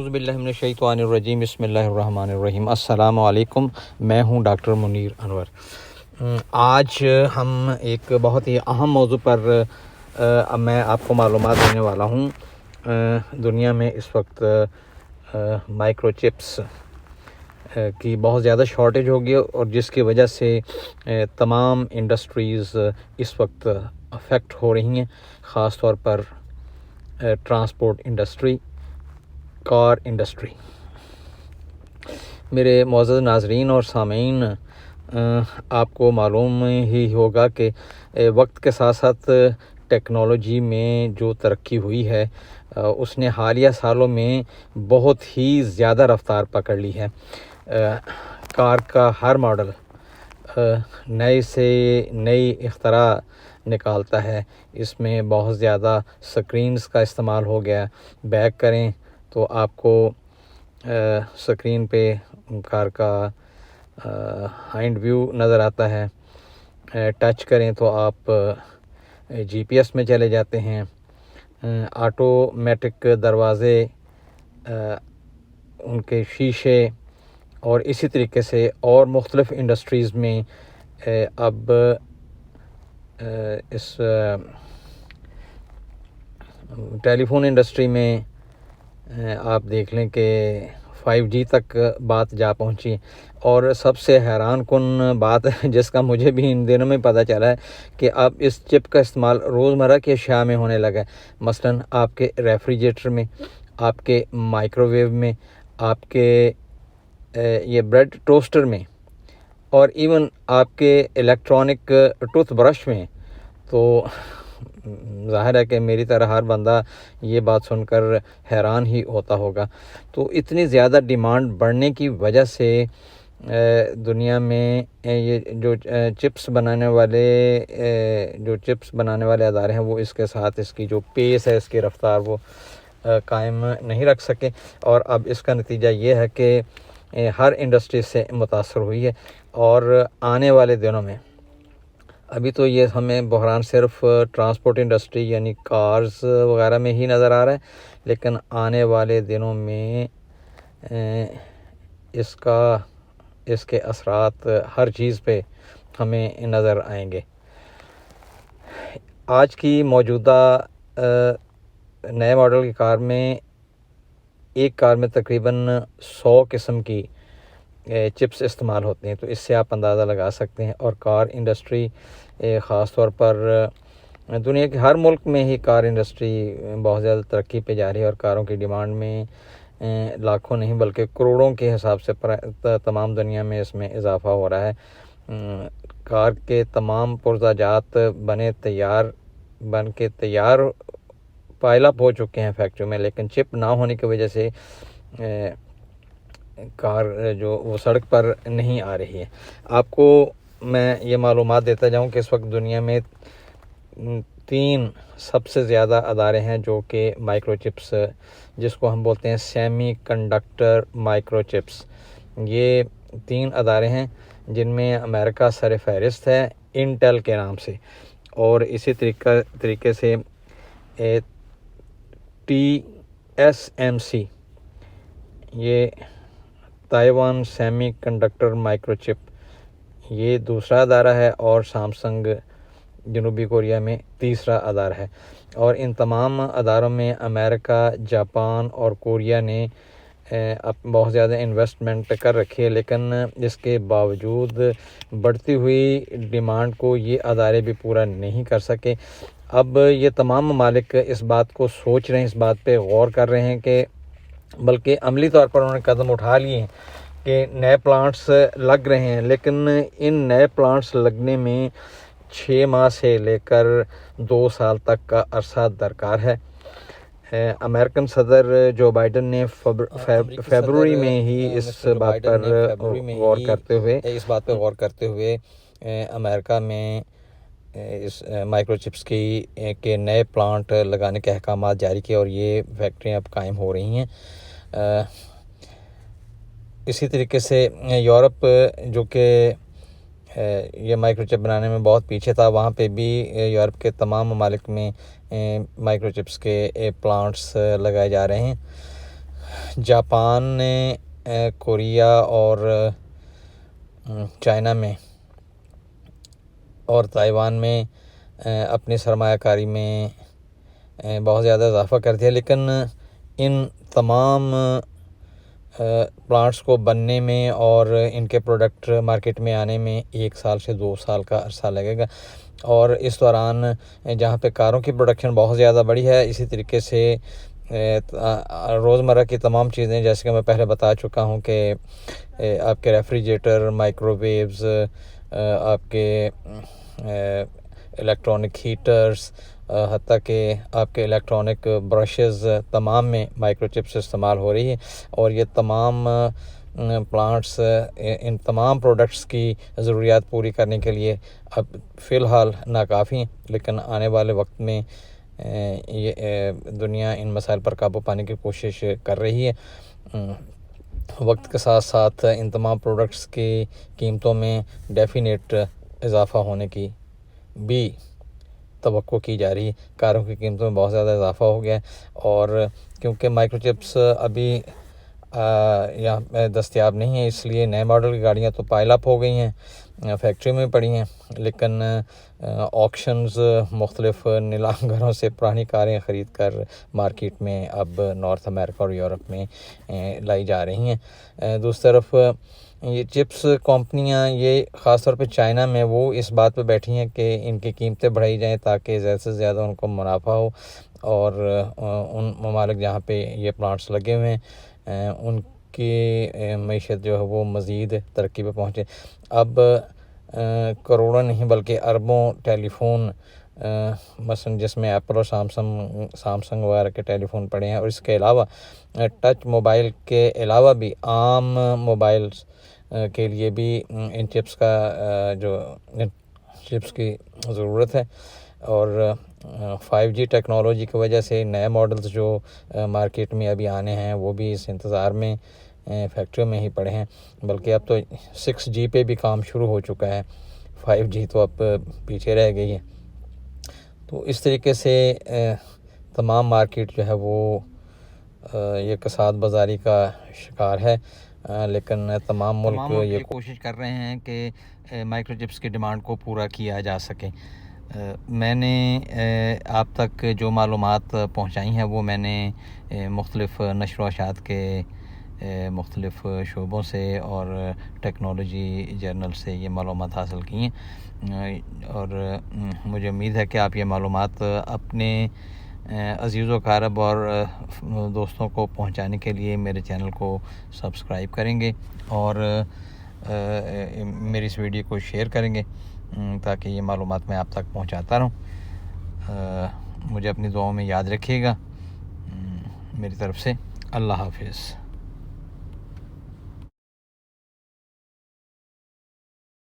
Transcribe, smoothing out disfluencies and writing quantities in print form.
औज़ुबिल्लाहिमिनश्शैतानिर्रजीम बिस्मिल्लाहिर्रहमानिर्रहीम। अस्सलामु अलैकुम। मैं हूं डॉक्टर मुनीर अनवर। आज हम एक बहुत ही अहम मौजू पर मैं आपको मालूमात देने वाला हूं। दुनिया में इस वक्त माइक्रोचिप्स की बहुत ज़्यादा शॉर्टेज होगी और जिसकी वजह से तमाम इंडस्ट्रीज़ इस वक्त अफेक्ट हो रही हैं, ख़ास तौर पर ट्रांसपोर्ट इंडस्ट्री, कार इंडस्ट्री। मेरे मुअज़्ज़ज़ नाज़रीन और सामीन, आपको मालूम ही होगा कि वक्त के साथ साथ टेक्नोलॉजी में जो तरक्की हुई है उसने हालिया सालों में बहुत ही ज़्यादा रफ्तार पकड़ ली है। कार का हर मॉडल नए से नई इख्तरा निकालता है। इसमें बहुत ज़्यादा स्क्रीन्स का इस्तेमाल हो गया। बैक करें तो आपको स्क्रीन पे कार का हाइंड व्यू नज़र आता है। टच करें तो आप जीपीएस में चले जाते हैं। ऑटोमेटिक दरवाज़े, उनके शीशे और इसी तरीके से और मुख्तलिफ़ इंडस्ट्रीज़ में अब इस टेलीफोन इंडस्ट्री में आप देख लें कि 5G तक बात जा पहुंची। और सबसे हैरान कुन बात जिसका मुझे भी इन दिनों में पता चला है कि अब इस चिप का इस्तेमाल रोज़मर्रा की अशिया में होने लगा है। मसलन आपके रेफ्रिजरेटर में, आपके माइक्रोवेव में, आपके ये ब्रेड टोस्टर में और इवन आपके इलेक्ट्रॉनिक टूथब्रश में। तो ज़ाहिर है कि मेरी तरह हर बंदा ये बात सुनकर हैरान ही होता होगा। तो इतनी ज़्यादा डिमांड बढ़ने की वजह से दुनिया में ये जो चिप्स बनाने वाले अदारे हैं वो इसके साथ इसकी जो पेस है, इसकी रफ्तार वो कायम नहीं रख सके। और अब इसका नतीजा ये है कि हर इंडस्ट्री से मुतासर हुई है। और आने वाले दिनों में, अभी तो ये हमें बहरान सिर्फ ट्रांसपोर्ट इंडस्ट्री यानी कार्स वगैरह में ही नज़र आ रहा है, लेकिन आने वाले दिनों में इसके असरात हर चीज़ पे हमें नज़र आएंगे। आज की मौजूदा नए मॉडल की कार में, एक कार में तकरीबन 100 किस्म की चिप्स इस्तेमाल होते हैं। तो इससे आप अंदाज़ा लगा सकते हैं। और कार इंडस्ट्री ख़ास तौर पर दुनिया के हर मुल्क में ही कार इंडस्ट्री बहुत ज़्यादा तरक्की पे जा रही है और कारों की डिमांड में लाखों नहीं बल्कि करोड़ों के हिसाब से तमाम दुनिया में इसमें इजाफ़ा हो रहा है। कार के तमाम पुर्ज़ाजात बन के तैयार पाइलअप हो चुके हैं फैक्ट्री में, लेकिन चिप ना होने की वजह से कार जो वो सड़क पर नहीं आ रही है। आपको मैं ये मालूमात देता जाऊं कि इस वक्त दुनिया में 3 सबसे ज़्यादा अदारे हैं जो कि माइक्रोचिप्स, जिसको हम बोलते हैं सेमी कंडक्टर माइक्रोचिप्स, ये 3 अदारे हैं जिनमें अमेरिका सर फहरिस्त है इंटेल के नाम से। और इसी तरीके से TSMC, ये ताइवान सेमी कंडक्टर माइक्रोचिप, ये दूसरा अदारा है। और सैमसंग जनूबी कोरिया में तीसरा अदारा है। और इन तमाम अदारों में अमेरिका, जापान और कोरिया ने अब बहुत ज़्यादा इन्वेस्टमेंट कर रखी है, लेकिन इसके बावजूद बढ़ती हुई डिमांड को ये अदारे भी पूरा नहीं कर सके। अब ये तमाम ममालिक इस बात को सोच रहे हैं, इस बात पे गौर कर रहे हैं कि बल्कि अमली तौर पर उन्होंने कदम उठा लिए हैं कि नए प्लांट्स लग रहे हैं, लेकिन इन नए प्लांट्स लगने में 6 माह से लेकर 2 साल तक का अरसा दरकार है। अमेरिकन सदर जो बाइडन ने फरवरी में ही इस बात पर गौर करते हुए अमेरिका में इस माइक्रोचिप्स के नए प्लांट लगाने के अहकाम जारी किए और ये फैक्ट्रियाँ अब कायम हो रही हैं। इसी तरीके से यूरोप, जो कि ये माइक्रोचिप बनाने में बहुत पीछे था, वहाँ पे भी यूरोप के तमाम ममालिक में माइक्रोचिप्स के प्लांट्स लगाए जा रहे हैं। जापान ने कोरिया और चाइना में और ताइवान में अपनी सरमायाकारी में बहुत ज़्यादा इजाफ़ा कर दिया, लेकिन इन तमाम प्लांट्स को बनने में और इनके प्रोडक्ट मार्केट में आने में 1 साल से 2 साल का अरसा लगेगा। और इस दौरान जहाँ पे कारों की प्रोडक्शन बहुत ज़्यादा बढ़ी है, इसी तरीके से रोज़मर्रा की तमाम चीज़ें, जैसे कि मैं पहले बता चुका हूँ कि आपके रेफ्रिजरेटर, माइक्रोवेव्स, आपके इलेक्ट्रॉनिक हीटर्स, हत्ता कि आपके इलेक्ट्रॉनिक ब्रशेज़, तमाम में माइक्रोचिप्स इस्तेमाल हो रही है। और ये तमाम प्लांट्स इन तमाम प्रोडक्ट्स की ज़रूरियात पूरी करने के लिए अब फ़िलहाल नाकाफ़ी हैं, लेकिन आने वाले वक्त में ये दुनिया इन मसाइल पर काबू पाने की कोशिश कर रही है। वक्त के साथ साथ इन तमाम प्रोडक्ट्स की कीमतों में डेफिनेट इजाफ़ा होने की भी तवक्को की जा रही है। कारों की कीमतों में बहुत ज़्यादा इजाफ़ा हो गया है, और क्योंकि माइक्रोचिप्स अभी यहाँ दस्तयाब नहीं है, इसलिए नए मॉडल की गाड़ियाँ तो पाइल अप हो गई हैं, फैक्ट्री में पड़ी हैं, लेकिन ऑक्शंस मुख्तलिफ नीलाम घरों से पुरानी कारें ख़रीद कर मार्केट में अब नॉर्थ अमेरिका और यूरोप में लाई जा रही हैं। दूसरी तरफ ये चिप्स कंपनियां, ये ख़ास तौर पे चाइना में, वो इस बात पे बैठी हैं कि इनकी कीमतें बढ़ाई जाएं ताकि ज़्यादा से ज़्यादा उनको मुनाफा हो, और उन ममालिक जहाँ पे ये प्लांट्स लगे हुए हैं उनकी मईशत जो है वो मज़ीद तरक्की पे पहुँचे। अब करोड़ों नहीं बल्कि अरबों टेलीफोन मसलन जिसमें एप्पल और सैमसंग वगैरह के टेलीफोन पड़े हैं, और इसके अलावा टच मोबाइल के अलावा भी आम मोबाइल्स के लिए भी इन चिप्स का जो चिप्स की ज़रूरत है। और 5G टेक्नोलॉजी की वजह से नए मॉडल्स जो मार्केट में अभी आने हैं वो भी इस इंतज़ार में फैक्ट्रियों में ही पड़े हैं, बल्कि अब तो 6G पे भी काम शुरू हो चुका है, 5G तो अब पीछे रह गई है। तो इस तरीके से तमाम मार्केट जो है वो ये कसाद बाज़ारी का शिकार है, लेकिन तमाम मुल्क ये कोशिश कर रहे हैं कि माइक्रोचिप्स की डिमांड को पूरा किया जा सके। मैंने आप तक जो मालूमात पहुंचाई हैं वो मैंने मुख्तलिफ़ नशर व अशात के मुख्तलिफ़ शोबों से और टेक्नोलॉजी जर्नल से ये मालूमात हासिल की हैं, और मुझे उम्मीद है कि आप ये मालूमात अपने अज़ीज़ व क़ारब और दोस्तों को पहुंचाने के लिए मेरे चैनल को सब्सक्राइब करेंगे और मेरी इस वीडियो को शेयर करेंगे, ताकि ये मालूमात मैं आप तक पहुंचाता रहूं। मुझे अपनी दुआओं में याद रखिएगा। मेरी तरफ़ से अल्लाह हाफ़िज़।